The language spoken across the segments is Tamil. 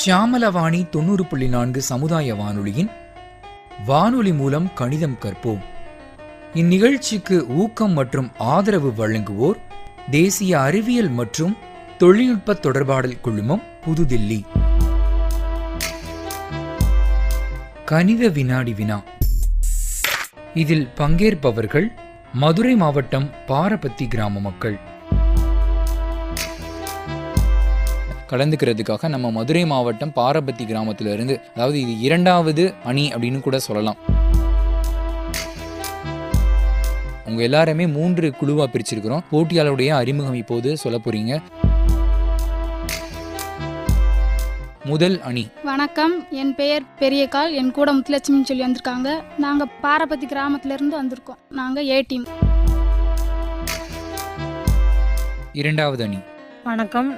ஷியாமலவாணி 90.4 சமுதாய வானொலியின் வானொலி மூலம் கணிதம் கற்போம். இந்நிகழ்ச்சிக்கு ஊக்கம் மற்றும் ஆதரவு வழங்குவோர் தேசிய அறிவியல் மற்றும் தொழில்நுட்ப தொடர்பாடல் குழுமம், புதுதில்லி. கணித வினாடி வினா. இதில் பங்கேற்பவர்கள் மதுரை மாவட்டம் பாரபத்தி கிராம மக்கள். கலந்துக்கிறதுக்காக நம்ம மதுரை மாவட்டம் பாரபத்தி கிராமத்திலிருந்து, அதாவது இது 2வது அணி அப்படின்னு கூட சொல்லலாம். உங்க எல்லாருமே 3 குழுவா பிரிச்சிருக்கிறோம். போட்டியாளருடைய அறிமுகம் இப்போது சொல்ல போறீங்க. முதல் அணி. வணக்கம், என் பெயர் பெரியகால். என் கூட முத்துலட்சுமின்னு சொல்லி வந்திருக்காங்க. நாங்கள் பாரபத்தி கிராமத்திலிருந்து வந்திருக்கோம். நாங்கள் ஏ டீம். 2வது அணி. வணக்கம்,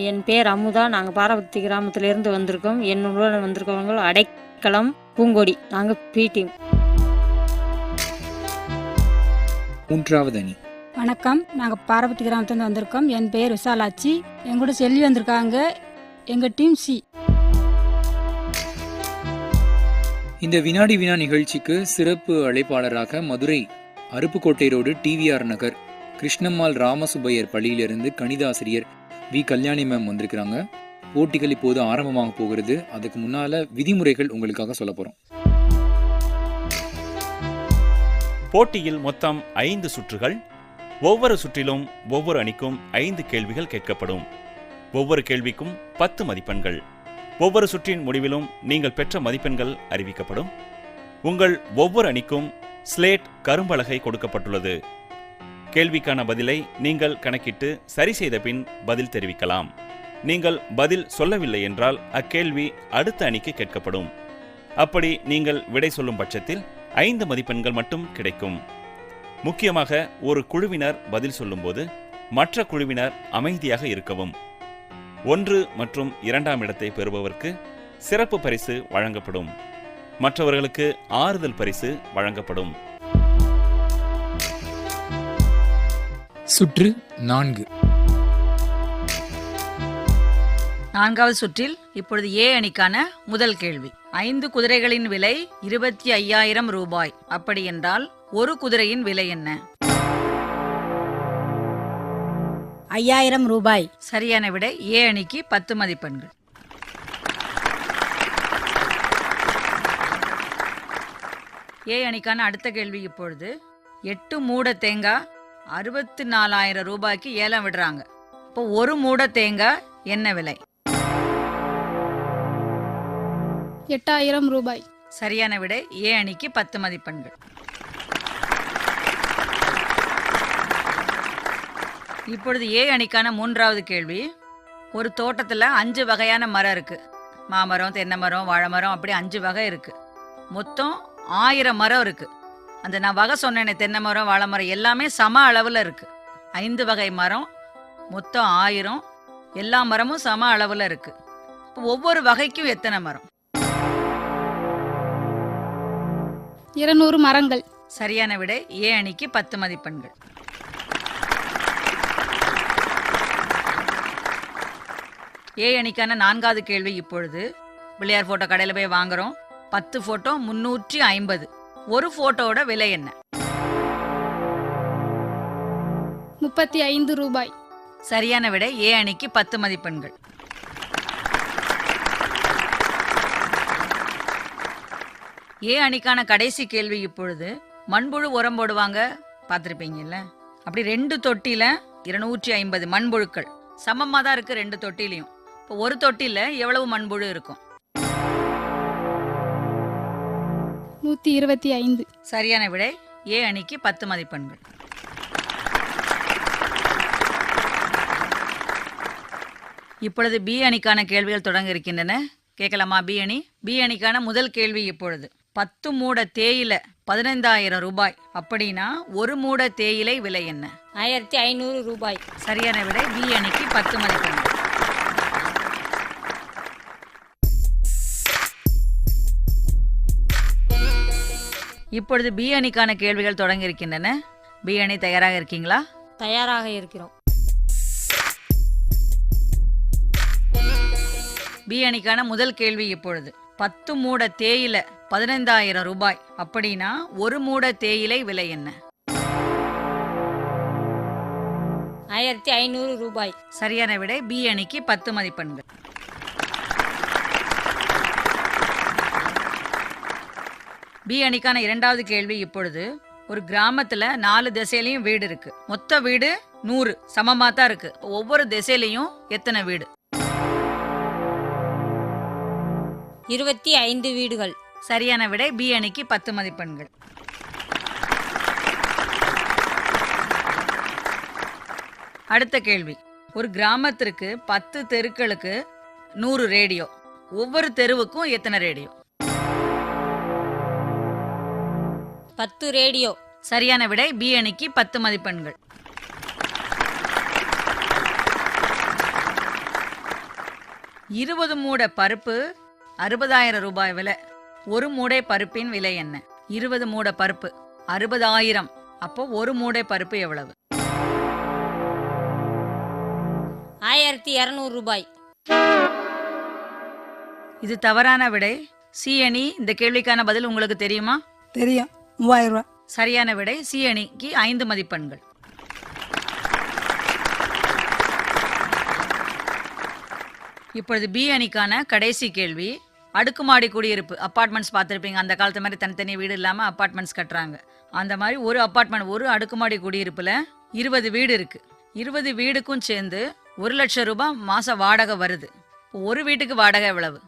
என் பேர் அமுதா. நாங்கள் பாரபத்தி கிராமத்திலேருந்து வந்திருக்கோம். என்னுடன் வந்திருக்கவங்க அடைக்கலம், பூங்கொடி. நாங்கள் பி டீம். 3வது அணி. வணக்கம், நாங்கள் பாரபத்தி கிராமத்துலேருந்து வந்திருக்கோம். என் பெயர் விசாலாட்சி. என் கூட செல்வி வந்திருக்காங்க. எங்கள் டீம் சி. இந்த வினாடி வினா நிகழ்ச்சிக்கு சிறப்பு அழைப்பாளராக மதுரை அருப்புக்கோட்டை ரோடு டிவிஆர் நகர் கிருஷ்ணம்மாள் ராமசுப்பையர் பள்ளியிலிருந்து கணித ஆசிரியர் வி கல்யாணி மேம் வந்திருக்கிறாங்க. போட்டிகள் இப்போது ஆரம்பமாக போகிறது. அதுக்கு முன்னால விதிமுறைகள் உங்களுக்காக சொல்ல போறோம். போட்டியில் மொத்தம் 5 சுற்றுகள். ஒவ்வொரு சுற்றிலும் ஒவ்வொரு அணிக்கும் 5 கேள்விகள் கேட்கப்படும். ஒவ்வொரு கேள்விக்கும் 10 மதிப்பெண்கள். ஒவ்வொரு சுற்றின் முடிவிலும் நீங்கள் பெற்ற மதிப்பெண்கள் அறிவிக்கப்படும். உங்கள் ஒவ்வொரு அணிக்கும் ஸ்லேட் கரும்பலகை கொடுக்கப்பட்டுள்ளது. கேள்விக்கான பதிலை நீங்கள் கணக்கிட்டு சரி செய்த பின் பதில் தெரிவிக்கலாம். நீங்கள் பதில் சொல்லவில்லை என்றால் அக்கேள்வி அடுத்த அணிக்கு கேட்கப்படும். அப்படி நீங்கள் விடை சொல்லும் பட்சத்தில் 5 மதிப்பெண்கள் மட்டும் கிடைக்கும். முக்கியமாக ஒரு குழுவினர் பதில் சொல்லும்போது மற்ற குழுவினர் அமைதியாக இருக்கவும். 1 மற்றும் 2ஆம் இடத்தை பெறுபவருக்கு சிறப்பு பரிசு வழங்கப்படும். மற்றவர்களுக்கு ஆறுதல் பரிசு வழங்கப்படும். சுற்று 4. 4வது சுற்றில் இப்பொழுது ஏ அணிக்கான முதல் கேள்வி. 5 குதிரைகளின் விலை 25,000 ரூபாய். அப்படி என்றால் ஒரு குதிரையின் விலை என்ன? 5,000 ரூபாய். சரியான விடை. ஏ அணிக்கு 10 மதிப்பெண்கள். ஏ அணிக்கான அடுத்த கேள்வி இப்பொழுது 8 மூட தேங்காய் 64,000 ரூபாய்க்கு ஏலம் விடுறாங்க. இப்போ ஒரு மூட தேங்காய் என்ன விலை? 8,000 ரூபாய். சரியான விடை. ஏ அணிக்கு 10 மதிப்பெண்கள். இப்பொழுது ஏ அணிக்கான 3வது கேள்வி. ஒரு தோட்டத்தில் 5 வகையான மரம் இருக்கு. மாமரம், தென்னை மரம், வாழை மரம், அப்படி 5 வகை இருக்கு. மொத்தம் 1000 மரம் இருக்கு. அந்த நான் வகை சொன்னேனே, தென்னை மரம், வாழை மரம் எல்லாமே சம அளவில் இருக்கு. 5 வகை மரம், மொத்தம் 1000. எல்லா மரமும் சம அளவில் இருக்கு. இப்போ ஒவ்வொரு வகைக்கும் எத்தனை மரம்? 200 மரங்கள். சரியான விடை. ஏ அணிக்கு 10 மதிப்பெண்கள். ஏ அணிக்கான 4வது கேள்வி இப்பொழுது. பிள்ளையார் போட்டோ கடையில் போய் வாங்குறோம். 10 போட்டோ 350. ஒரு போட்டோட விலை என்ன? 35 ரூபாய். சரியான விடை. ஏ அணிக்கு 10 மதிப்பெண்கள். ஏ அணிக்கான கடைசி கேள்வி இப்பொழுது. மண்புழு உரம் போடுவாங்க, பார்த்துருப்பீங்கல்ல. அப்படி 2 தொட்டியில 250 மண்புழுக்கள் சமமாக தான் இருக்கு 2 தொட்டிலையும். இப்போ ஒரு தொட்டியில் எவ்வளவு மண்புழு இருக்கும்? 125. சரியான விடை. ஏ அணிக்கு 10 மதிப்பெண்கள். இப்பொழுது பி அணிக்கான கேள்விகள் தொடங்க இருக்கின்றன. கேட்கலாமா? பி அணி. பி அணிக்கான முதல் கேள்வி இப்பொழுது. 10 மூட தேயிலை 15,000 ரூபாய். அப்படின்னா ஒரு மூட தேயிலை விலை என்ன? 1,500 ரூபாய். சரியான விடை. பி அணிக்கு 10 மதிப்பெண்கள். இப்பொழுது பி அணிக்கான கேள்விகள் தொடங்கி இருக்கின்றன. பி அணி தயாராக இருக்கீங்களா? தயாராக இருக்கிறோம். பி அணிக்கான முதல் கேள்வி இப்பொழுது. 10 மூட தேயிலை 15,000 ரூபாய். அப்படின்னா ஒரு மூட தேயிலை விலை என்ன? 1500 ரூபாய். சரியான விடை. பி அணிக்கு 10 மதிப்பெண்கள். பி அணிக்கான இரண்டாவது கேள்வி இப்பொழுது. ஒரு கிராமத்துல 4 திசையிலையும் வீடு இருக்கு. மொத்த வீடு 100 சமமா தான் இருக்கு. ஒவ்வொரு திசையிலையும் எத்தனை வீடு? 25 வீடுகள். சரியான விடை. பி அணிக்கு 10 மதிப்பெண்கள். அடுத்த கேள்வி. ஒரு கிராமத்திற்கு 10 தெருக்களுக்கு 100 ரேடியோ. ஒவ்வொரு தெருவுக்கும் எத்தனை ரேடியோ? 10 ரேடியோ. சரியான விடை. பி அணிக்கு 10 மதிப்பெண்கள். இருபது மூட பருப்பு 60,000 ரூபாய் விலை. ஒரு மூடை பருப்பின் விலை என்ன? 20 மூட பருப்பு 60,000. அப்போ ஒரு மூடை பருப்பு எவ்வளவு? 1200 ரூபாய். இது தவறான விடை. சி அணி. இந்த கேள்விக்கான பதில் உங்களுக்கு தெரியுமா? தெரியும், 3000 ரூபா. சரியான விடை. சி அணிக்கு 5 மதிப்பெண்கள். இப்பொழுது பி அணிக்கான கடைசி கேள்வி. அடுக்குமாடி குடியிருப்பு அப்பார்ட்மெண்ட்ஸ் பார்த்துருப்பீங்க. அந்த காலத்து மாதிரி தனித்தனி வீடு இல்லாமல் அப்பார்ட்மெண்ட்ஸ் கட்டுறாங்க. அந்த மாதிரி ஒரு அப்பார்ட்மெண்ட், ஒரு அடுக்குமாடி குடியிருப்பில் 20 வீடு இருக்கு. 20 வீடுக்கும் சேர்ந்து 1,00,000 ரூபாய் மாச வாடகை வருது. ஒரு வீட்டுக்கு வாடகை எவ்வளவு?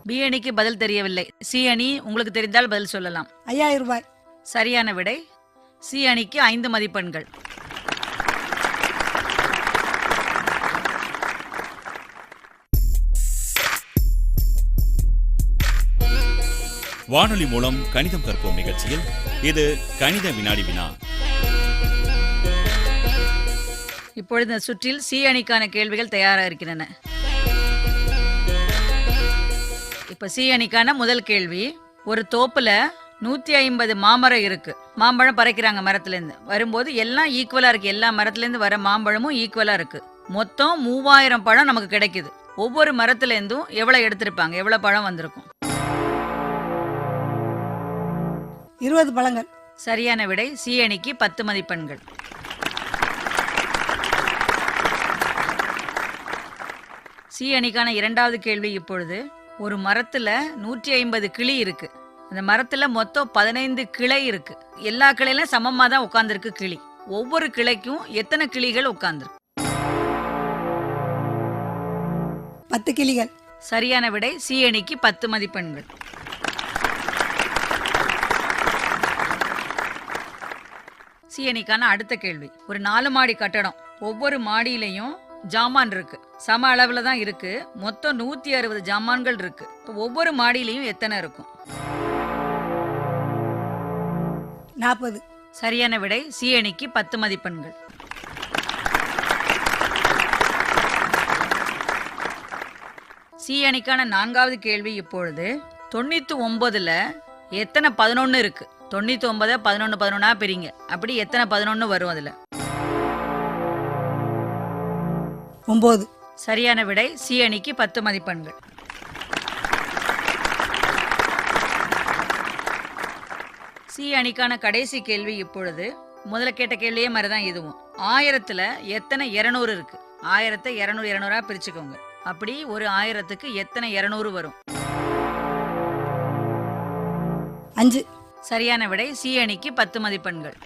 பி அணிக்கு பதில் தெரியவில்லை. சி அணி. உங்களுக்கு தெரிந்தால் பதில் சொல்லலாம். 5000 ரூபாய். சரியான விடை. சி அணிக்கு 5 மதிப்பெண்கள். வானொலி மூலம் கணிதம் கற்போம் நிகழ்ச்சியில் இது கணித வினாடி வினா. இப்பொழுது இந்த சுற்றில் சி அணிக்கான கேள்விகள் தயாராக இருக்கின்றன. இப்ப சி அணிக்கான முதல் கேள்வி. ஒரு தோப்புல 150 மாமரம் இருக்கு. மாம்பழம் பறிக்கிறாங்க மரத்துல இருந்து. வரும்போது எல்லாம் ஈக்குவலா இருக்கு. எல்லா மரத்துல இருந்து வர மாம்பழமும் ஈக்குவலா இருக்கு. மொத்தம் 3000 பழம் நமக்கு கிடைக்குது. ஒவ்வொரு மரத்துல இருந்தும் எவ்வளவு எடுத்திருப்பாங்க? எவ்வளவு பழம் வந்திருக்கும்? 20 பழங்கள். சரியான விடை. சி அணிக்கு 10 மதிப்பெண்கள். சி அணிக்கான இரண்டாவது கேள்வி இப்பொழுது. ஒரு மரத்துல 150 கிளி இருக்கு. அந்த மரத்துல மொத்தம் 15 கிளை இருக்கு. எல்லா கிளையிலும் சமமா தான் உட்கார்ந்துருக்கு கிளி. ஒவ்வொரு கிளைக்கும் எத்தனை கிளிகள் உட்கார்ந்துருக்கு? 10 கிளிகள். சரியான விடை. சி அணிக்கு 10 மதிப்பெண்கள். சி அணிக்கான அடுத்த கேள்வி. ஒரு 4 மாடி கட்டடம். ஒவ்வொரு மாடியிலையும் ஜாமான் இருக்கு. சம அளவுல தான் இருக்கு. மொத்தம் 160 ஜாமான்கள் இருக்கு. இப்போ ஒவ்வொரு மாடியிலையும் எத்தனை இருக்கும்? 40. சரியான விடை. சி அணிக்கு 10 மதிப்பெண்கள். சி அணிக்கான நான்காவது கேள்வி இப்பொழுது. 99ல எத்தனை 11 இருக்கு? 99 11 11 பிரிங்க. அப்படி எத்தனை 11 வரும் அதுல? 9. சரியான விடை. சி அணிக்கு 10 மதிப்பெண்கள். சி அணிக்கான கடைசி கேள்வி இப்பொழுது. முதல்ல கேட்ட கேள்வியே மாதிரிதான் இதுவும். 1000த்துல எத்தனை 200 இருக்கு? 1000த்தை 200 200 பிரிச்சுக்கோங்க. அப்படி ஒரு 1000த்துக்கு எத்தனை 200 வரும்? 5. சரியான விடை. சி அணிக்கு 10 மதிப்பெண்கள்.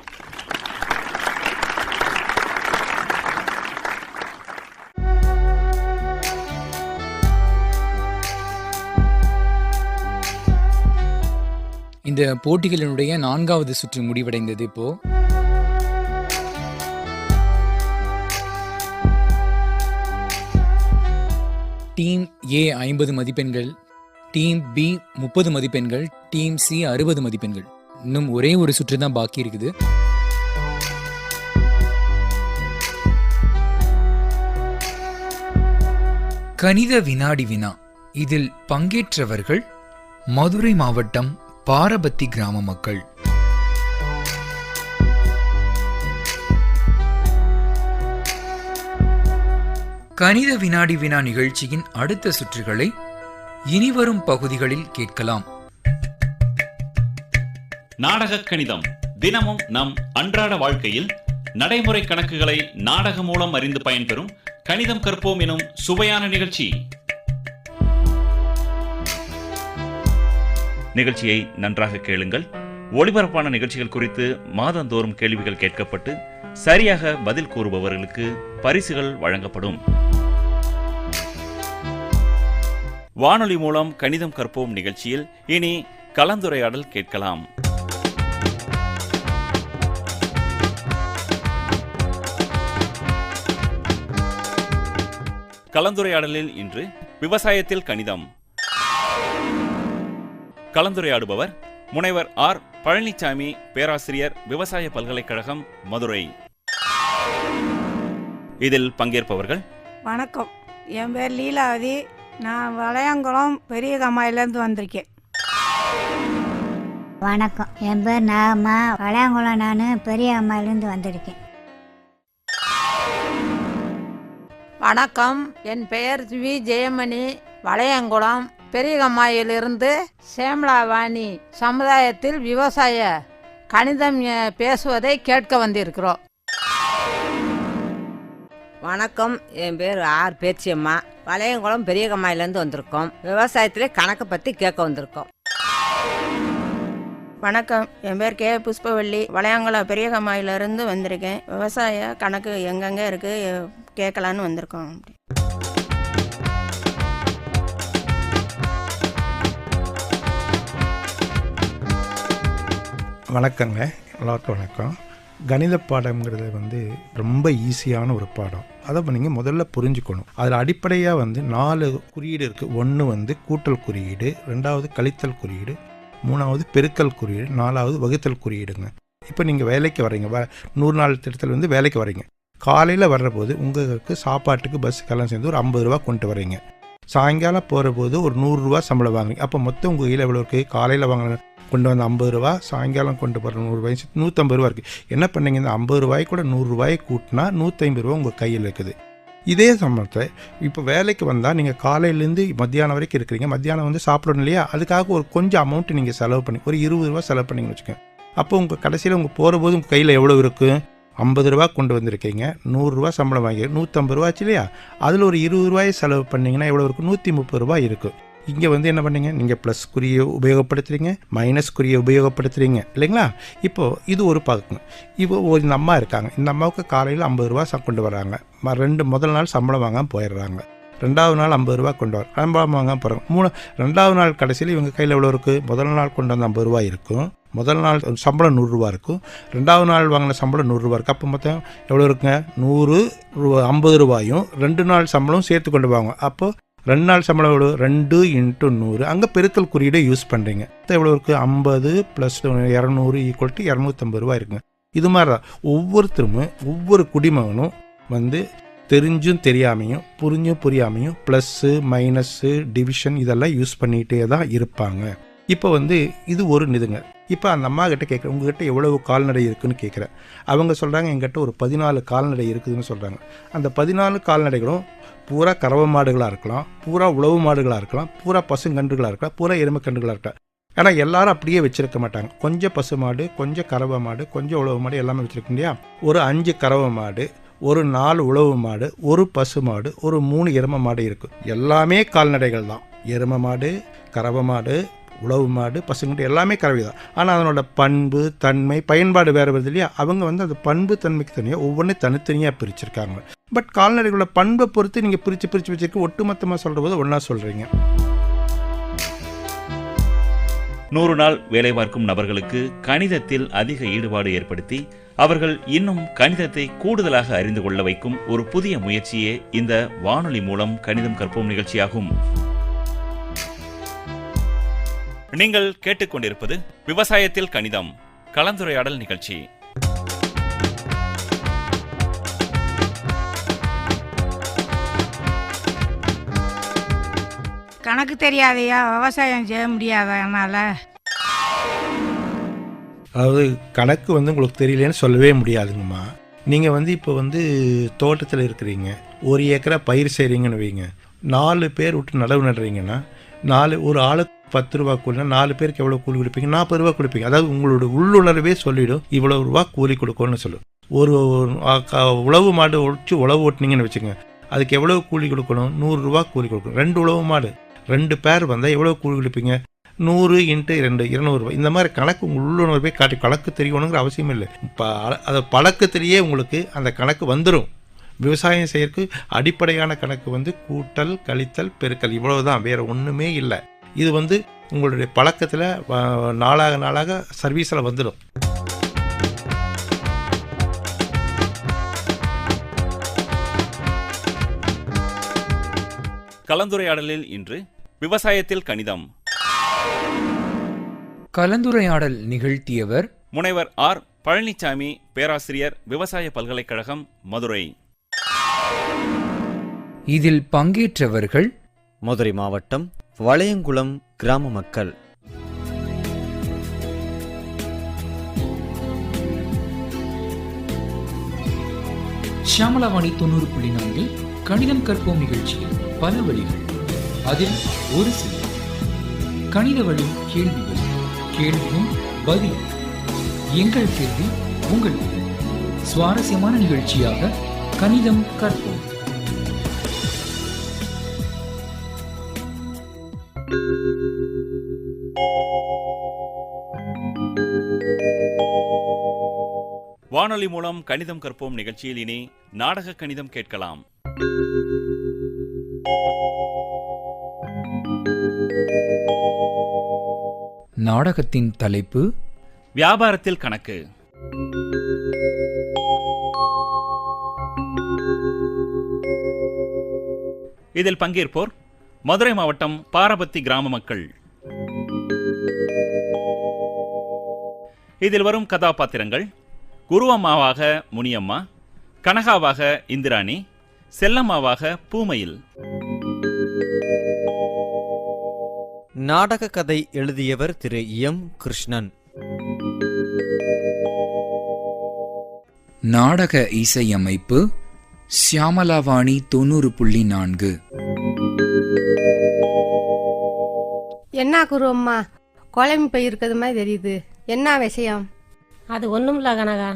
இந்த போட்டிகளினுடைய 4வது சுற்று முடிவடைந்தது. இப்போ டீம் ஏ 50 மதிப்பெண்கள், டீம் பி 30 மதிப்பெண்கள், டீம் சி 60 மதிப்பெண்கள். இன்னும் ஒரே ஒரு சுற்று தான் பாக்கி இருக்குது. கணித வினாடி வினா. இதில் பங்கேற்றவர்கள் மதுரை மாவட்டம் பாரபத்தி கிராம மக்கள். கணித வினாடி வினா நிகழ்ச்சியின் அடுத்த சுற்றுகளை இனிவரும் பகுதிகளில் கேட்கலாம். நாடக கணிதம். தினமும் நம் அன்றாட வாழ்க்கையில் நடைமுறை கணக்குகளை நாடகம் மூலம் அறிந்து பயன்பெறும் கணிதம் கற்போம் எனும் சுவையான நிகழ்ச்சி. நிகழ்ச்சியை நன்றாக கேளுங்கள். ஒளிபரப்பான நிகழ்ச்சிகள் குறித்து மாதந்தோறும் கேள்விகள் கேட்கப்பட்டு சரியாக பதில் கூறுபவர்களுக்கு பரிசுகள் வழங்கப்படும். வானொலி மூலம் கணிதம் கற்போம் நிகழ்ச்சியில் இனி கலந்துரையாடல் கேட்கலாம். கலந்துரையாடலில் இன்று விவசாயத்தில் கணிதம். கலந்துரையாடுபவர் முனைவர் ஆர் பழனிசாமி, பேராசிரியர், விவசாய பல்கலைக்கழகம், மதுரை. இதில் பங்கேற்பவர்கள்: வணக்கம், என் பேர் லீலாவதி. நான் வளையங்குளம் பெரிய கம்மாயிலேருந்து வந்திருக்கேன். வணக்கம், என் பேர் நாகம்மா. வளையங்குளம் நான் பெரிய அம்மாயிலேருந்து வந்திருக்கேன். வணக்கம், என் பெயர் வி ஜெயமணி. வளையங்குளம் பெரிய கம்மாயிலிருந்து சேமலாவாணி சமுதாயத்தில் விவசாய கணிதம் பேசுவதை கேட்க வந்திருக்கிறோம். வணக்கம், என் பேர் ஆர் பேச்சியம்மா. வளையங்குளம் பெரிய கம்மாயிலேருந்து வந்திருக்கோம். விவசாயத்திலே கணக்கை பற்றி கேட்க வந்திருக்கோம். வணக்கம், என் பேர் கே புஷ்பவள்ளி. வளையங்குளம் பெரிய கம்மாயிலிருந்து வந்திருக்கேன். விவசாய கணக்கு எங்கெங்கே இருக்குது கேட்கலான்னு வந்திருக்கோம். வணக்கங்க, எல்லாருக்கும் வணக்கம். கணித பாடம்ங்கிறது ரொம்ப ஈஸியான ஒரு பாடம். அதை நீங்கள் முதல்ல புரிஞ்சுக்கணும். அதில் அடிப்படையாக 4 குறியீடு இருக்குது. ஒன்று கூட்டல் குறியீடு, 2வது கழித்தல் குறியீடு, 3வது பெருக்கல் குறியீடு, 4வது வகுத்தல் குறியீடுங்க. இப்போ நீங்கள் வேலைக்கு வர்றீங்க, 100 நாள் திட்டத்தில் வேலைக்கு வர்றீங்க. காலையில் வர்ற போது உங்களுக்கு சாப்பாட்டுக்கு பஸ்ஸுக்கெல்லாம் சேர்ந்து ஒரு 50 ரூபா கொண்டு வர்றீங்க. சாயங்காலம் போகிற போது ஒரு 100 ரூபா சம்பளம் வாங்குறீங்க. அப்போ மொத்தம் உங்கள் கையில் எவ்வளோ இருக்குது? காலையில் வாங்கின கொண்டு வந்த 50 ரூபா, சாயங்காலம் கொண்டு போகிற 100 ரூபாய், 150 ரூபா இருக்குது. என்ன பண்ணீங்க? இந்த 50 ரூபாய் கூட 100 ரூபாயை கூட்டினா 150 ரூபா உங்கள் கையில் இருக்குது. இதே சம்பளத்தை இப்போ வேலைக்கு வந்தால் நீங்கள் காலையிலேருந்து மத்தியானம் வரைக்கும் இருக்கிறீங்க. மத்தியானம் சாப்பிடணும் இல்லையா? அதுக்காக ஒரு கொஞ்சம் அமௌண்ட்டு நீங்கள் செலவு பண்ணி ஒரு 20 ரூபா செலவு பண்ணிங்கன்னு வச்சுக்கோங்க. அப்போ உங்கள் கடைசியில் உங்கள் போகிற போது உங்கள் கையில் எவ்வளோ இருக்குது? 50 ரூபா கொண்டு வந்திருக்கீங்க. 100 ரூபா சம்பளம் வாங்கி 150 ரூபா ஆச்சு இல்லையா? அதில் ஒரு 20 ரூபாயை செலவு பண்ணிங்கன்னா எவ்வளோ இருக்குது? 130 ரூபா இருக்குது. இங்கே என்ன பண்ணீங்க? நீங்கள் ப்ளஸ் குறியை உபயோகப்படுத்துகிறீங்க, மைனஸ் குறியை உபயோகப்படுத்துகிறீங்க இல்லைங்களா? இப்போது இது ஒரு பக்கம். இப்போ இந்த அம்மா இருக்காங்க. இந்த அம்மாவுக்கு காலையில் 50 ரூபா கொண்டு வராங்க. முதல் நாள் சம்பளம் வாங்காமல் போயிடுறாங்க. 2வது நாள் 50 ரூபா கொண்டு வர சம்பளம் வாங்காமல் போகிறாங்க. 2வது நாள் கடைசியில் இவங்க கையில் எவ்வளோ இருக்குது? முதல் நாள் கொண்டு வந்த 50 ரூபா இருக்கும். முதல் நாள் சம்பளம் 100 ரூபா இருக்கும். 2வது நாள் வாங்கின சம்பளம் 100 ரூபா இருக்குது. அப்போ மொத்தம் எவ்வளோ இருக்குங்க? 100 50 ரூபாயும் 2 நாள் சம்பளம் சேர்த்து கொண்டு வாங்க. அப்போது 2 நாள் சம்பளம் எவ்வளோ? 2 × 100. அங்கே பெருக்கல் குறியீடை யூஸ் பண்ணுறீங்க. எவ்வளோ இருக்குது? 50 + 200 = 250 ரூபா இருக்குங்க. இது மாதிரி தான் ஒவ்வொருத்தரும் ஒவ்வொரு குடிமகனும் தெரிஞ்சும் தெரியாமையும் புரிஞ்சும் புரியாமையும் ப்ளஸ்ஸு மைனஸ்ஸு டிவிஷன் இதெல்லாம் யூஸ் பண்ணிகிட்டே தான் இருப்பாங்க. இப்போ இது ஒரு இதுங்க. இப்போ அந்த அம்மா கிட்ட கேட்குறேன், உங்ககிட்ட எவ்வளவு கால்நடை இருக்குதுன்னு கேட்குறேன். அவங்க சொல்கிறாங்க, எங்கிட்ட ஒரு 14 கால்நடை இருக்குதுன்னு சொல்கிறாங்க. அந்த 14 கால்நடைகளும் பூரா கறவை மாடுகளாக இருக்கலாம், பூரா உழவு மாடுகளாக இருக்கலாம், பூரா பசுங்கன்றுகளாக இருக்கலாம், பூரா எருமைக்கன்றுகளாக இருக்கலாம். ஏன்னா எல்லாரும் அப்படியே வச்சுருக்க மாட்டாங்க. கொஞ்சம் பசு மாடு, கொஞ்சம் கறவை மாடு, கொஞ்சம் உழவு மாடு எல்லாமே வச்சுருக்க இல்லையா? ஒரு 5 கறவை மாடு, ஒரு 4 உழவு மாடு, ஒரு பசு மாடு, ஒரு 3 எருமை மாடு இருக்குது. எல்லாமே கால்நடைகள் தான். எருமை மாடு, கறவை மாடு, உழவு மாடு, பசுங்கட்டு எல்லாமே கறவை தான். ஆனால் அதனோட பண்பு, தன்மை, பயன்பாடு வேறு வருது இல்லையா? அவங்க அந்த பண்பு தன்மைக்கு தனியாக ஒவ்வொன்றும் தனித்தனியாக பிரிச்சிருக்காங்க. பட் கால்நடைகளோட பண்பை பொறுத்து நீங்கள் பிரித்து வச்சுருக்கு ஒட்டுமொத்தமாக சொல்கிற போது ஒன்றா சொல்கிறீங்க. 100 நாள் வேலை பார்க்கும் நபர்களுக்கு கணிதத்தில் அதிக ஈடுபாடு ஏற்படுத்தி அவர்கள் இன்னும் கணிதத்தை கூடுதலாக அறிந்து கொள்ள வைக்கும் ஒரு புதிய முயற்சியே இந்த வானொலி மூலம் கணிதம் கற்போம் நிகழ்ச்சியாகும். நீங்கள் கேட்டுக்கொண்டிருப்பது விவசாயத்தில் கணிதம் கலந்துரையாடல் நிகழ்ச்சி. கணக்கு தெரியாதையா விவசாயம் செய்ய முடியாதா என்னால்? அதாவது கணக்கு உங்களுக்கு தெரியலன்னு சொல்லவே முடியாதுங்கம்மா. நீங்கள் வந்து இப்போ வந்து தோட்டத்தில் இருக்கிறீங்க, 1 ஏக்கரா பயிர் செய்கிறீங்கன்னு வைங்க, 4 பேர் விட்டு நடவு நடுறீங்கன்னா ஒரு ஆளுக்கு 10 ரூபா கூலினா 4 பேருக்கு எவ்வளோ கூலி கொடுப்பீங்க? 40 ரூபா கொடுப்பீங்க. அதாவது உங்களோட உள்ளுணர்வே சொல்லிவிடும் இவ்வளோ ரூபா கூலி கொடுக்கணும்னு சொல்லும். ஒரு உழவு மாடு ஒழிச்சு உழவு ஓட்டினீங்கன்னு வச்சுங்க, அதுக்கு எவ்வளோ கூலி கொடுக்கணும்? 100 ரூபா கூலி கொடுக்கணும். 2 உழவு மாடு 2 பேர் வந்தால் எவ்வளோ கூலி கொடுப்பீங்க? 100 × 2 200 ரூபாய். இந்த மாதிரி கணக்கு உங்கள் உள்ளுணர்வே காட்டி கணக்கு தெரியணுங்கிற அவசியம் இல்லை. அதை பழக்கத்திலேயே உங்களுக்கு அந்த கணக்கு வந்துடும். விவசாயம் செய்யறதுக்கு அடிப்படையான கணக்கு வந்து கூட்டல், கழித்தல், பெருக்கல், இவ்வளவுதான், வேற ஒன்றுமே இல்லை. இது வந்து உங்களுடைய பழக்கத்தில் நாளாக நாளாக சர்வீஸில் வந்துடும். கலந்துரையாடலில் இன்று விவசாயத்தில் கணிதம். கலந்துரையாடல் நிகழ்த்தியவர் முனைவர் ஆர் பழனிசாமி, பேராசிரியர், விவசாய பல்கலைக்கழகம், மதுரை. இதில் பங்கேற்றவர்கள் மதுரை மாவட்டம் வளையங்குளம் கிராம மக்கள். ஷியாமலாவாணி 90.4 கணிதம் கற்போம் நிகழ்ச்சியில் பல வழிகள், அதில் ஒரு சில கணித வழி கேள்விகள், கேள்வியும் பதில், எங்கள் கேள்வி உங்கள் சுவாரஸ்யமான நிகழ்ச்சியாக கணிதம் கற்போம். வானொலி மூலம் கணிதம் கற்போம் நிகழ்ச்சியில் இனி நாடக கணிதம் கேட்கலாம். நாடகத்தின் தலைப்பு வியாபாரத்தில் கணக்கு. இதில் பங்கேற்போர் மதுரை மாவட்டம் பாரபத்தி கிராம மக்கள். இதில் வரும் கதாபாத்திரங்கள்: குருவம்மாவாக முனியம்மா, கனகாவாக இந்திராணி, செல்லம்மாவாக பூமயில். நாடக கதை எழுதியவர் திரு எம். கிருஷ்ணன். நாடக இசையமைப்பு ஷியாமலாவாணி 90.4. என்ன குருவம்மா, குழம்பு போயிருக்கிறது மாதிரி தெரியுது, என்ன விஷயம்? அது ஒன்றும் இல்லை கனகா,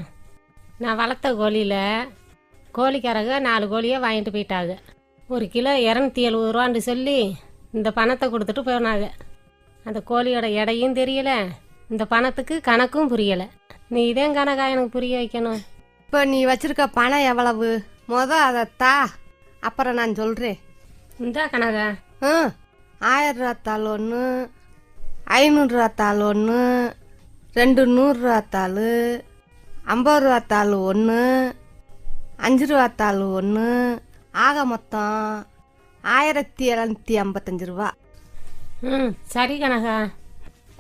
நான் வளர்த்த கோழியில் கோழிக்காரங்க 4 கோழியை வாங்கிட்டு போயிட்டாங்க. 1 கிலோ 270 ரூபான்னு சொல்லி இந்த பணத்தை கொடுத்துட்டு போனாங்க. அந்த கோழியோட எடையும் தெரியல, இந்த பணத்துக்கு கணக்கும் புரியலை. நீ இதே கனகா எனக்கு புரிய வைக்கணும். இப்போ நீ வச்சிருக்க பணம் எவ்வளவு? அதைத்தா, அப்புறம் நான் சொல்கிறேன். இந்தா கனகா. 1000 ரூபா தாள் ஒன்று, 500 ரூபா தாள் ஒன்று, 2 100 ரூபா தாள், 50 ரூபா தாள் ஒன்று, 5 ரூபா தாள் ஒன்று, ஆக மொத்தம் 1755 ரூபா. சரி கனகா,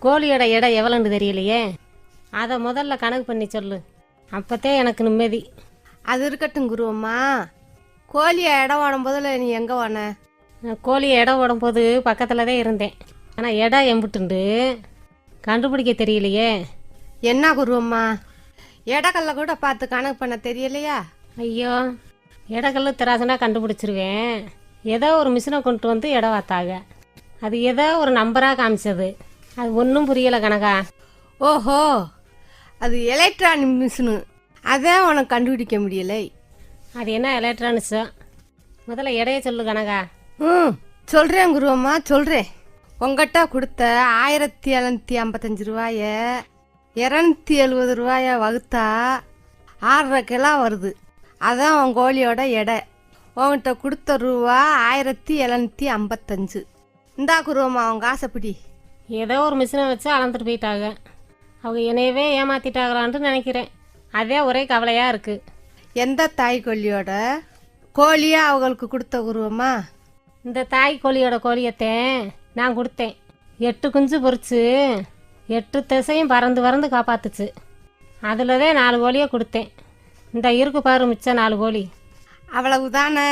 கோழியோட எடை எவ்வளோன்னு தெரியலையே, அதை முதல்ல கணக்கு பண்ணி சொல்லு, அப்போத்தே எனக்கு நிம்மதி. அது இருக்கட்டும் குருவம்மா, கோழியை இடம் ஓடும்போதில் நீ எங்கே ஓன? கோழியை இடம் ஓடும்போது பக்கத்தில் தான் இருந்தேன், ஆனால் இடம் எம்புட்டுண்டு கண்டுபிடிக்க தெரியலையே. என்ன குருவம்மா, இடக்கல்ல கூட பார்த்து கணக்கு பண்ண தெரியலையா? ஐயோ, இடக்கல்ல திராசனா கண்டுபிடிச்சிருவேன். ஏதோ ஒரு மிஷினை கொண்டு வந்து இடம் பார்த்தாங்க, அது ஏதோ ஒரு நம்பராக காமிச்சது, அது ஒன்றும் புரியலை கனகா. ஓஹோ, அது எலக்ட்ரானிக் மிஷினு, அதான் உனக்கு கண்டுபிடிக்க முடியலை. அது என்ன எலக்ட்ரானிக்ஸோ? முதல்ல எடையை சொல்லு கனகா. சொல்கிறேன் குருவம்மா, சொல்கிறேன். உங்கள்கிட்ட கொடுத்த 1755 ரூபாய 270 ரூபாய வகுத்தா 6.5 கிலோ வருது. அதான் உன் கோழியோட எடை. உங்கள்கிட்ட கொடுத்த ரூபா 1755. இந்தா குருவம்மா, அவங்க ஆசைப்படி. ஏதோ ஒரு மிஷினை வச்சு அளந்துட்டு போயிட்டாங்க. அவங்க என்னையவே ஏமாற்றிட்டாங்களான்ட்டு நினைக்கிறேன். அதே ஒரே கவலையாக இருக்குது. எந்த தாய் கோழியோட கோழியா அவங்களுக்கு கொடுத்த குருவம்மா? இந்த தாய் கோழியோட கோழியத்தை நான் கொடுத்தேன். 8 குஞ்சு பொறிச்சு 8 திசையும் பறந்து காப்பாத்துச்சு. அதில் தான் 4 கோழியை கொடுத்தேன். இந்த இருக்கு பாரு மிச்சம் 4 கோழி. அவ்வளவுதானே,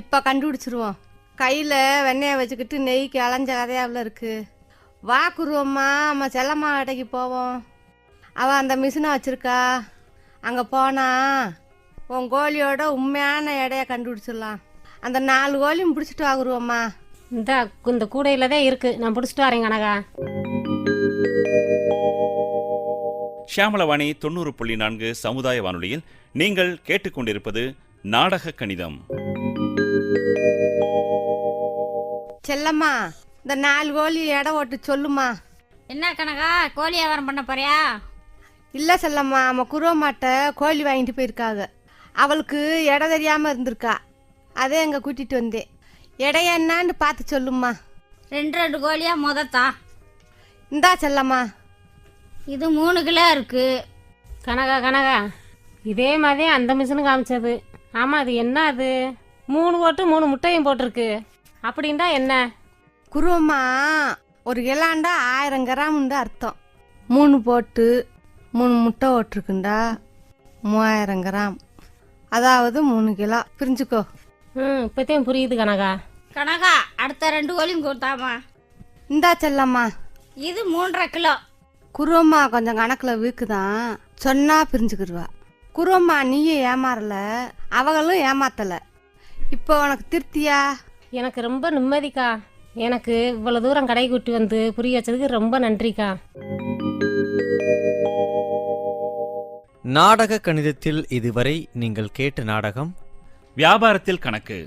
இப்போ கண்டுபிடிச்சிருவோம். கையில் வெண்ணெயை வச்சுக்கிட்டு நெய்க்கு அலைஞ்ச கதையாவில் இருக்குது. வா குருவம்மா, நம்ம செல்லம்மா கடைக்கு போவோம். அவள் அந்த மிஷினை வச்சுருக்கா, அங்கே போனால் உன் கோழியோட உண்மையான எடையை கண்டுபிடிச்சிடலாம். அந்த 4 கோழியும் பிடிச்சிட்டு வாங்குருவோம்மா. இந்த கூடையில் தான் இருக்குது, நான் பிடிச்சிட்டு வரேன் கனகா. ஷியாமளவாணி 90.4 சமுதாய வானொலியில் நீங்கள் கேட்டுக்கொண்டிருப்பது நாடக கணிதம். செல்லம்மா, இந்த 4 கோழி எடை ஓட்டு சொல்லுமா. என்ன கனகா, கோழி வியாபாரம் பண்ண போறியா? இல்லை செல்லம்மா, நம்ம குருவமாட்ட கோழி வாங்கிட்டு போயிருக்காங்க. அவளுக்கு எடை தெரியாமல் இருந்திருக்கா, அதே எங்கே கூட்டிகிட்டு வந்தேன். எடைய என்னான்னு பார்த்து சொல்லுமா. 2 கோழியா முதத்தா? இந்தா செல்லம்மா. இது 3 கிலோ இருக்கு. கனகா இதே மாதிரி அந்த மிஷினு காமிச்சது. ஆமாம், அது என்ன? அது 3 ஓட்டு 3 முட்டையும் போட்டிருக்கு. அப்படின்டா என்ன? குருவம்மா, ஒரு கிலாண்டா 1000 கிராமுன்னு அர்த்தம். 3 போட்டு 3 முட்டை ஓட்டிருக்குண்டா 3000 கிராம், அதாவது 3 கிலோ. பிரிஞ்சுக்கோ. இப்போத்தையும் புரியுது கனகா. கனகா, அடுத்த 2 கோழியும் கொடுத்தாமா. இந்தா செல்லம்மா. இது 3.5 கிலோ. குருவம்மா கொஞ்சம் கணக்கில் வீக்குதான், சொன்னா பிரிஞ்சுக்கிடுவா. குருவம்மா, நீயும் ஏமாறல, அவங்களும் ஏமாத்தலை. இப்போ உனக்கு திருப்தியா? எனக்கு ரொம்ப நிம்மதிக்கா. எனக்கு இவ்வளோ தூரம் கடை கூட்டி வந்து புரிய வச்சதுக்கு ரொம்ப நன்றிக்கா. நாடக கணிதத்தில் இதுவரை நீங்கள் கேட்ட நாடகம் வியாபாரத்தில் கணக்கு.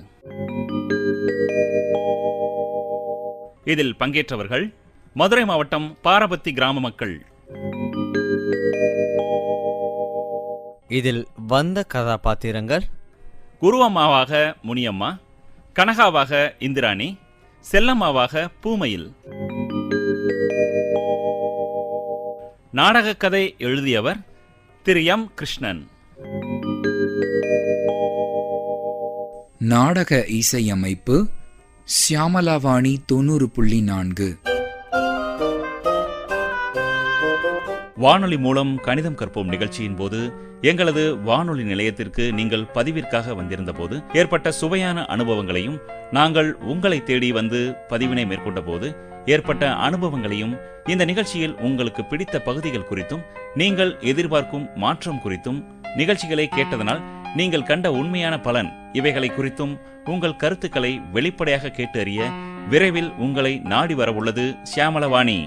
இதில் பங்கேற்றவர்கள் மதுரை மாவட்டம் பாரபத்தி கிராம மக்கள். இதில் வந்த கதாபாத்திரங்கள்: குருவம்மாவாக முனியம்மா, கனகாவாக இந்திராணி, செல்லம்மாவாக பூமயில். நாடக கதை எழுதியவர் திரு எம் கிருஷ்ணன். நாடக இசையமைப்பு ஷியாமளவாணி 90.4. வானொலி மூலம் கணிதம் கற்போம் நிகழ்ச்சியின் போது எங்களது வானொலி நிலையத்திற்கு நீங்கள் பதிவிற்காக வந்திருந்த போது ஏற்பட்ட சுவையான அனுபவங்களையும், நாங்கள் உங்களை தேடி வந்து பதிவினை மேற்கொண்ட போது ஏற்பட்ட அனுபவங்களையும், இந்த நிகழ்ச்சியில் உங்களுக்கு பிடித்த பகுதிகள் குறித்தும், நீங்கள் எதிர்பார்க்கும் மாற்றம் குறித்தும், நிகழ்ச்சிகளை கேட்டதனால் நீங்கள் கண்ட உண்மையான பலன் இவைகளை குறித்தும் உங்கள் கருத்துக்களை வெளிப்படையாக கேட்டு அறிய விரைவில் உங்களை நாடி வரவுள்ளது ஷியாமளவாணி.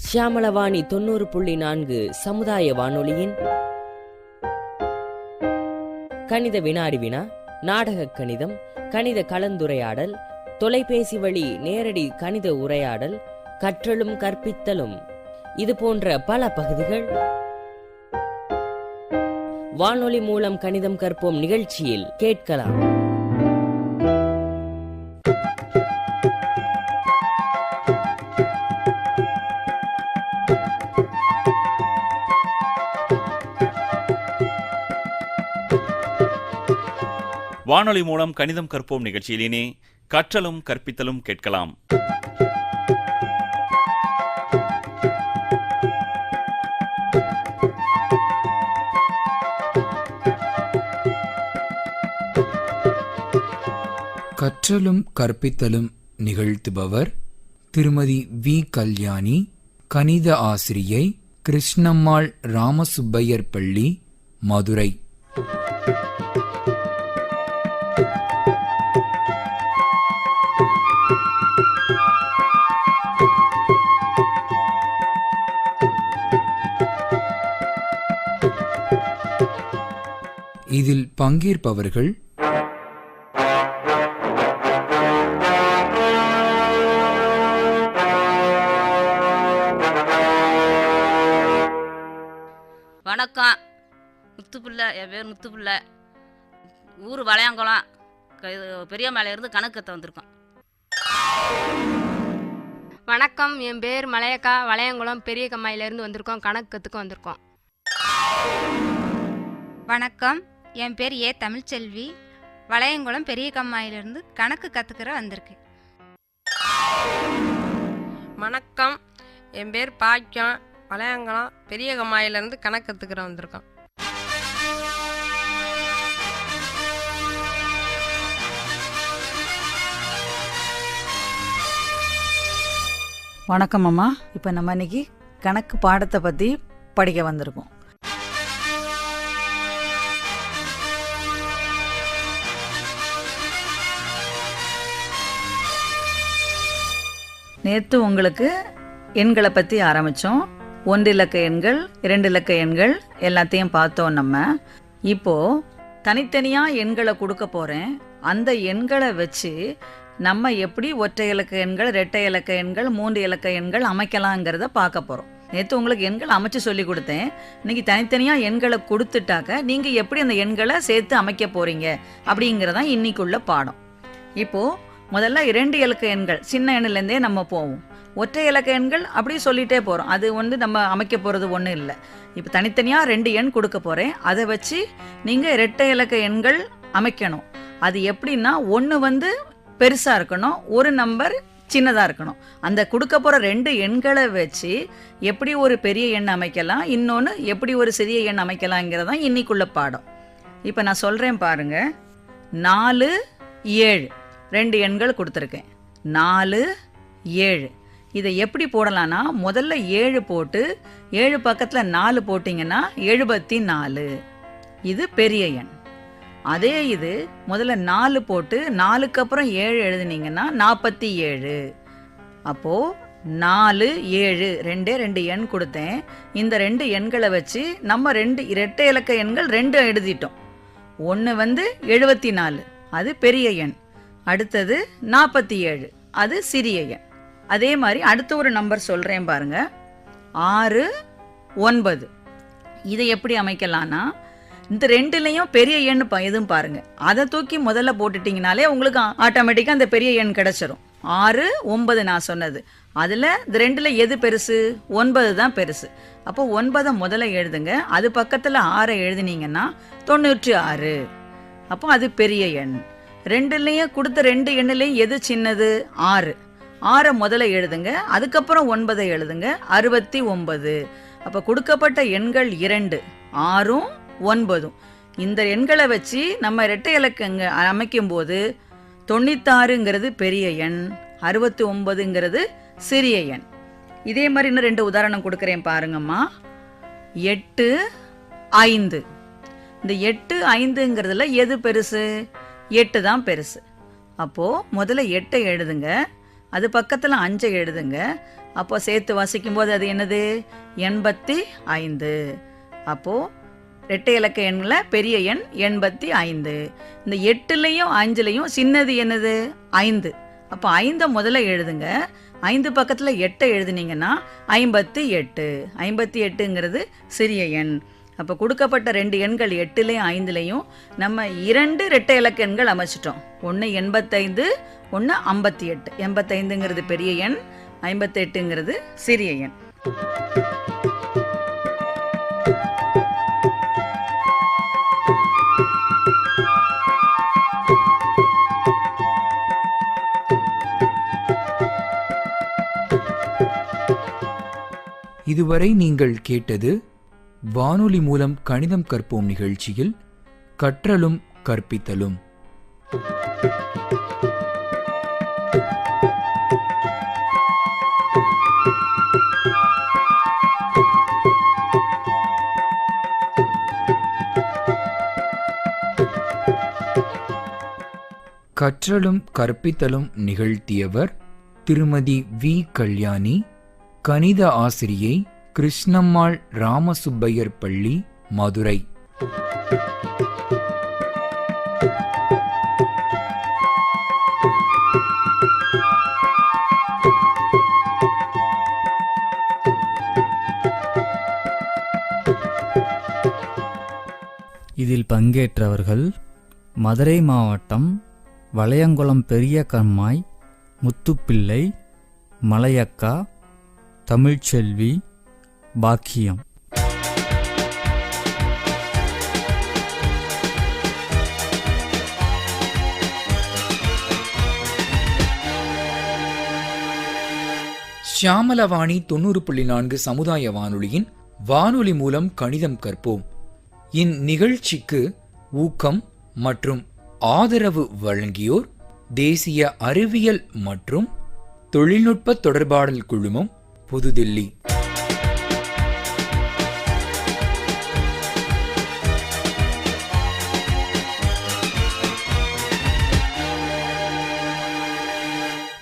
ஷியாமளவாணி 90.4 சமுதாய வானொலியின் கணித வினாடி வினா, நாடக கணிதம், கணித கலந்துரையாடல், தொலைபேசி வழி நேரடி கணித உரையாடல், கற்றலும் கற்பித்தலும், இது போன்ற பல பகுதிகள் வானொலி மூலம் கணிதம் கற்போம் நிகழ்ச்சியில் கேட்கலாம். வானொலி மூலம் கணிதம் கற்போம் நிகழ்ச்சியிலேனே கற்றலும் கற்பித்தலும் கேட்கலாம். கற்றலும் கற்பித்தலும் நிகழ்த்துபவர் திருமதி வி கல்யாணி, கணித ஆசிரியை, கிருஷ்ணம்மாள் ராமசுப்பையர் பள்ளி, மதுரை. இதில் பங்கேற்பவர்கள் வணக்கம். முத்துப்பிள்ளை, என் பேர் முத்துப்பிள்ளை. ஊர் வளையங்குளம், பெரிய மேலேருந்து கணக்கு கற்று வந்திருக்கோம். வணக்கம், என் பேர் மலையக்கா. வளையங்குளம் பெரிய கம்மாயிலேருந்து வந்திருக்கோம். கணக்கு கற்றுக்க வந்திருக்கோம். வணக்கம், என் பேர் ஏ தமிழ்ச்செல்வி. வளையங்குளம் பெரிய கம்மாயிலிருந்து கணக்கு கற்றுக்கிற வந்திருக்கேன். வணக்கம், என் பேர் பாக்கியம். வளையங்குளம் பெரிய கம்மாயிலேருந்து கணக்கு கற்றுக்கிற வந்திருக்கோம். வணக்கம் அம்மா. இப்போ நம்ம இன்னைக்கு கணக்கு பாடத்தை பற்றி படிக்க வந்திருக்கோம். நேற்று உங்களுக்கு எண்களை பற்றி ஆரம்பித்தோம். 1 இலக்க எண்கள், 2 இலக்க எண்கள் எல்லாத்தையும் பார்த்தோம். நம்ம இப்போது தனித்தனியாக எண்களை கொடுக்க போகிறேன். அந்த எண்களை வச்சு நம்ம எப்படி ஒற்றை இலக்க எண்கள், இரட்டை இலக்க எண்கள், 3 இலக்க எண்கள் அமைக்கலாங்கிறத பார்க்க போகிறோம். நேற்று உங்களுக்கு எண்கள் அமைச்சு சொல்லி கொடுத்தேன். இன்னைக்கு தனித்தனியாக எண்களை கொடுத்துட்டாக்க நீங்கள் எப்படி அந்த எண்களை சேர்த்து அமைக்க போகிறீங்க அப்படிங்கிறதான் இன்னைக்குள்ள பாடம். இப்போது முதல்ல 2 இலக்க எண்கள், சின்ன எண்ணிலேருந்தே நம்ம போவோம். ஒற்றை இலக்க எண்கள் அப்படி சொல்லிகிட்டே போகிறோம். அது நம்ம அமைக்க போகிறது ஒன்றும் இல்லை. இப்போ தனித்தனியாக 2 எண் கொடுக்க போகிறேன். அதை வச்சு நீங்கள் இரட்டை இலக்க எண்கள் அமைக்கணும். அது எப்படின்னா, ஒன்று பெருசாக இருக்கணும், ஒரு நம்பர் சின்னதாக இருக்கணும். அந்த கொடுக்க போகிற 2 எண்களை வச்சு எப்படி ஒரு பெரிய எண் அமைக்கலாம், இன்னொன்று எப்படி ஒரு சிறிய எண் அமைக்கலாங்கிறதான் இன்னைக்குள்ள பாடம். இப்போ நான் சொல்கிறேன் பாருங்கள். 4, 7 2 எண்கள் கொடுத்துருக்கேன். 4, 7 இதை எப்படி போடலான்னா, முதல்ல 7 போட்டு 7 பக்கத்தில் 4 போட்டிங்கன்னா 74. இது பெரிய எண். அதே இது முதல்ல 4 போட்டு 4க்கு அப்புறம் 7 எழுதுனீங்கன்னா 47. அப்போது 4, 7 2 எண் கொடுத்தேன். இந்த 2 எண்களை வச்சு நம்ம 2 இரட்டை இலக்க எண்கள் 2 எழுதிட்டோம். ஒன்று 74, அது பெரிய எண். அடுத்தது 47, அது சிறிய எண். அதே மாதிரி அடுத்த ஒரு நம்பர் சொல்கிறேன் பாருங்க. 6, 9 இதை எப்படி அமைக்கலான்னா, இந்த 2லையும் பெரிய எண் எதுவும் பாருங்கள். அதை தூக்கி முதல்ல போட்டுட்டிங்கனாலே உங்களுக்கு ஆட்டோமேட்டிக்காக அந்த பெரிய எண் கிடச்சிரும். 6, 9 நான் சொன்னது. அதில் இந்த 2ல் எது பெருசு? 9 தான் பெருசு. அப்போ 9 முதல்ல எழுதுங்க. அது பக்கத்தில் 6 எழுதினீங்கன்னா 96. அப்போ அது பெரிய எண். 2லையும் கொடுத்த 2 எண்ணிலையும் எது சின்னது? 6. 6 முதல்ல எழுதுங்க. அதுக்கப்புறம் 9 எழுதுங்க. 69. அப்போ கொடுக்கப்பட்ட எண்கள் 2, 6, 9. இந்த எண்களை வச்சு நம்ம இரட்டை இலக்கங்க அமைக்கும்போது 96ங்கிறது பெரிய எண், 69ங்கிறது சிறிய எண். இதே மாதிரி இன்னும் 2 உதாரணம் கொடுக்குறேன் பாருங்கம்மா. 8, 5 இந்த 8, 5ங்கிறதுல எது பெருசு? 8 தான் பெருசு. அப்போது முதல்ல 8 எழுதுங்க. அது பக்கத்தில் 5 எழுதுங்க. அப்போ சேர்த்து வாசிக்கும்போது அது என்னது? 85. அப்போது இரட்டை இலக்க எண்ணில் பெரிய எண் 85. இந்த 8லையும் 5லையும் சின்னது என்னது? 5. அப்போ 5 முதல்ல எழுதுங்க. 5 பக்கத்தில் 8 எழுதுனீங்கன்னா 58. 58ங்கிறது சிறிய எண். அப்போ கொடுக்கப்பட்ட 2 எண்கள் 8லையும் 5லையும் நம்ம 2 இரட்டை இலக்க எண்கள் அமைச்சிட்டோம். ஒன்று 85, ஒன்று 58. 85ங்கிறது பெரிய எண், 58ங்கிறது சிறிய எண். இதுவரை நீங்கள் கேட்டது வானொலி மூலம் கணிதம் கற்போம் நிகழ்ச்சியில் கற்றலும் கற்பித்தலும். கற்றலும் கற்பித்தலும் நிகழ்த்தியவர் திருமதி வி. கல்யாணி, கணித ஆசிரியை, கிருஷ்ணம்மாள் ராமசுப்பையர் பள்ளி, மதுரை. இதில் பங்கேற்றவர்கள் மதுரை மாவட்டம் வளையங்குளம் பெரிய கம்மாய் முத்துப்பிள்ளை, மலையக்கா, தமிழ்ச்செல்வி, பாக்கியம். ஷியாமலவாணி 90.4 சமுதாய வானொலியின் வானொலி மூலம் கணிதம் கற்போம் இந்நிகழ்ச்சிக்கு ஊக்கம் மற்றும் ஆதரவு வழங்கியோர் தேசிய அறிவியல் மற்றும் தொழில்நுட்ப தொடர்பாடல் குழுமம், புதுதில்லி.